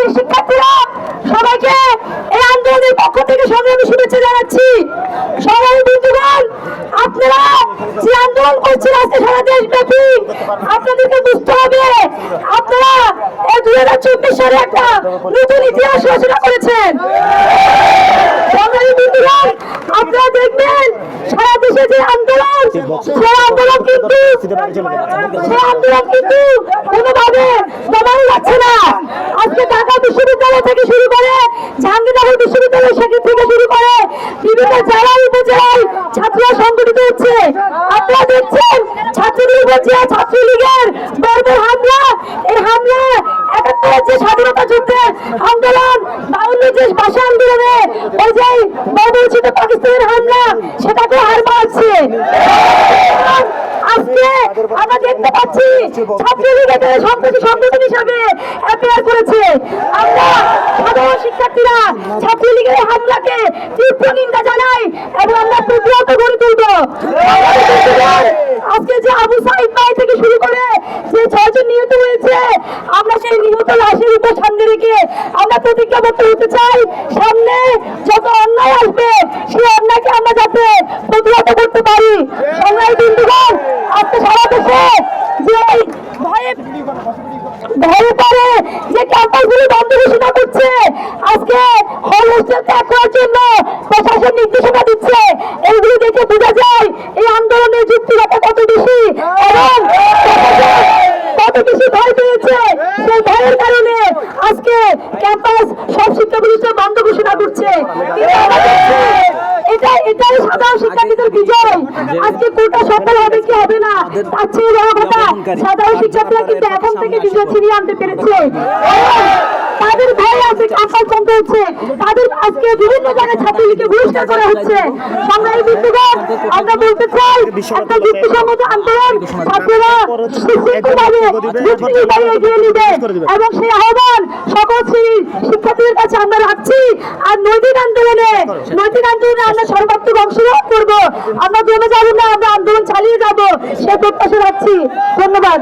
বীর শিক্ষার্থীরা সবাইকে এই আন্দোলনের পক্ষ থেকে সংগ্রামী শুভেচ্ছা জানাচ্ছি। সবাই বন্ধুগণ, আপনারা যে আন্দোলন করছেন আজকে সারা দেশব্যাপী, আপনাদেরকে বুঝতে হবে আপনারা এই 2024 সালে একটা নতুন ইতিহাস রচনা করেছেন। সংগ্রামী বন্ধুগণ, আপনারা দেখবেন সারা দেশে যে আন্দোলন, সেই আন্দোলন কিন্তু কোনোভাবে দমানো যাচ্ছে না। আজকে ঢাকা বিশ্ববিদ্যালয় থেকে শুরু করে জাহাঙ্গীরনগর বিশ্ববিদ্যালয় থেকে শুরু করে বিভিন্ন জেলা উপজেলায় ছাত্ররা সংগঠিত হচ্ছে। আপনারা দেখছেন ছাত্রলীগ ছাত্রলীগের বর্বর হামলা, এই হামলা ৭১ যে স্বাধীনতা যুদ্ধের আন্দোলন, ৫২ যে ভাষা আন্দোলনে ওই যে বর্বরচিত পাকিস্তানের হামলা, সেটাকে হার মানাচ্ছে। আজকে আমরা দেখতে পাচ্ছি ছাত্রলীগ এখানে সন্ত্রাসী সংগঠন হিসাবে অ্যাপিয়ার করেছে। আমরা সাধারণ শিক্ষার্থীরা ছাত্রলীগের হামলাকে তীব্র নিন্দা জানাই এবং আমরা প্রতিহত গড়ে তুলব। আজকে যে আবু সাইদ ভাই থেকে শুরু করে যে ৬ জন নিহত হয়েছে, আমরা সেই নিহত লাশের উপর সামনে রেখে আমরা প্রতিজ্ঞাবদ্ধ হতে চাই, সামনে যত অন্যায় আসবে সেই অন্যায়কে আমরা যাতে প্রতিহত করতে পারি। সংগ্রামী বন্ধুগণ, আজকে সারা দেশে যে ভয়ে পড়ে যে ক্যাম্পাসগুলি বন্ধ ঘোষণা করছে, আজকে হল হোস্টেল ত্যাগ করার জন্য প্রশাসন নির্দেশনা দিচ্ছে, এইগুলি দেখে বোঝা যায় এই আন্দোলনের যুক্তিকতা কত বেশি এবং কত বেশি ভয় পেয়েছে। সেই ভয়ের কারণে আজকে ক্যাম্পাস সব শিক্ষা প্রতিষ্ঠান বন্ধ ঘোষণা করছে। এটাই সাধারণ শিক্ষার্থীদের বিজয়। আজকে কোটা সফল হবে কি হবে না তার চেয়ে বড় কথা, সাধারণ শিক্ষার্থীরা কিন্তু এখন থেকে বিজয় ছিনিয়ে আনতে পেরেছে। তাদের ভয় আছে ক্যাম্পাস বন্ধ হচ্ছে, তাদের আজকে বিভিন্ন জায়গায় ছাত্রলীগকে বহিষ্কার করা হচ্ছে। সংগ্রামী বন্ধুগণ, আমরা বলতে চাই একটা যুক্তিসঙ্গত আন্দোলন ছাত্ররা সুশৃঙ্খলভাবে যুক্তিনির্ভরে এগিয়ে নেবে এবং সেই আহ্বান সকল শ্রেণীর শিক্ষার্থীদের কাছে আমরা রাখছি। আর নৈতিক আন্দোলনে আমরা সর্বাত্মক অংশগ্রহণ করবো, আমরা জমে যাবো না, আমরা আন্দোলন চালিয়ে যাবো, সে প্রত্যাশা রাখছি। ধন্যবাদ।